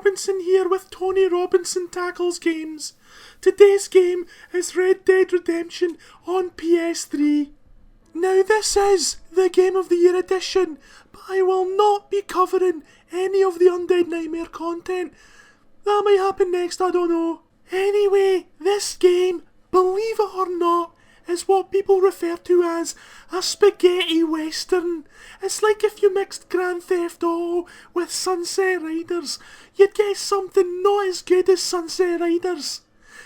Robynson here with Toni Robynson Tackles Games. Today's game is Red Dead Redemption on PS3. Now this is the Game of the Year edition, but I will not be covering any of the Undead Nightmare content. That might happen next, I don't know. Anyway, this game, believe it or not, is what people refer to as a spaghetti western. It's like if you mixed Grand Theft Auto with Sunset Riders, you'd get something not as good as Sunset Riders.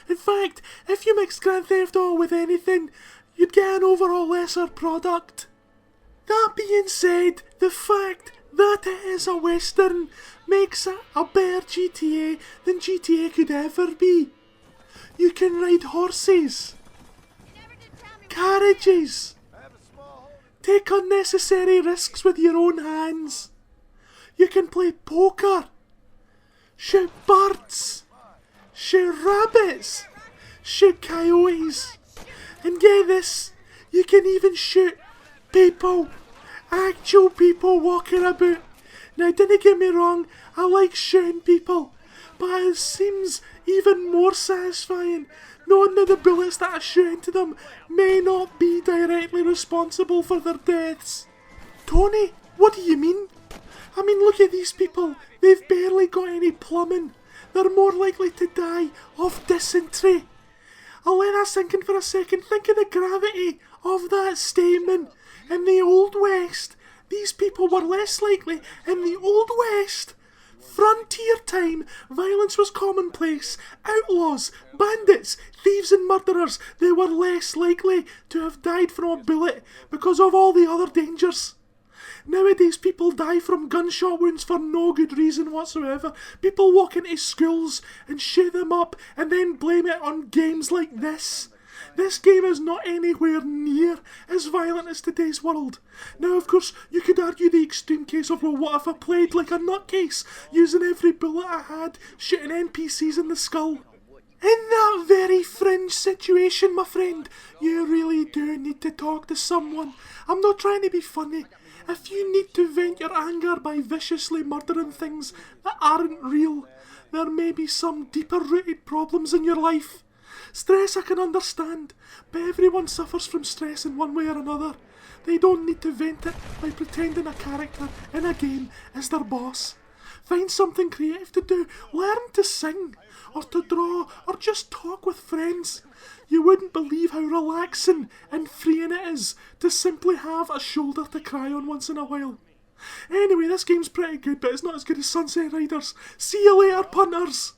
In fact, if you mixed Grand Theft Auto with anything, you'd get an overall lesser product. That being said, the fact that it is a western makes it a better GTA than GTA could ever be. You can ride horses, carriages, take unnecessary risks with your own hands. You can play poker, shoot birds, shoot rabbits, shoot coyotes, and get this, you can even shoot people, actual people walking about. Now don't get me wrong, I like shooting people, but it seems even more satisfying knowing that the bullets that I shoot into them may not be directly responsible for their deaths. Tony, what do you mean? I mean, look at these people. They've barely got any plumbing. They're more likely to die of dysentery. I'll let that sink in for a second. Think of the gravity of that statement. In the Old West, these people were less likely. In the Old West, frontier time, violence was commonplace. Outlaws, bandits, thieves and murderers, they were less likely to have died from a bullet because of all the other dangers. Nowadays people die from gunshot wounds for no good reason whatsoever. People walk into schools and shoot them up and then blame it on games like this. This game is not anywhere near as violent as today's world. Now, of course, you could argue the extreme case of, well, what if I played like a nutcase, using every bullet I had, shooting NPCs in the skull? In that very fringe situation, my friend, you really do need to talk to someone. I'm not trying to be funny. If you need to vent your anger by viciously murdering things that aren't real, there may be some deeper-rooted problems in your life. Stress I can understand, but everyone suffers from stress in one way or another. They don't need to vent it by pretending a character in a game is their boss. Find something creative to do, learn to sing, or to draw, or just talk with friends. You wouldn't believe how relaxing and freeing it is to simply have a shoulder to cry on once in a while. Anyway, this game's pretty good, but it's not as good as Sunset Riders. See you later, punters!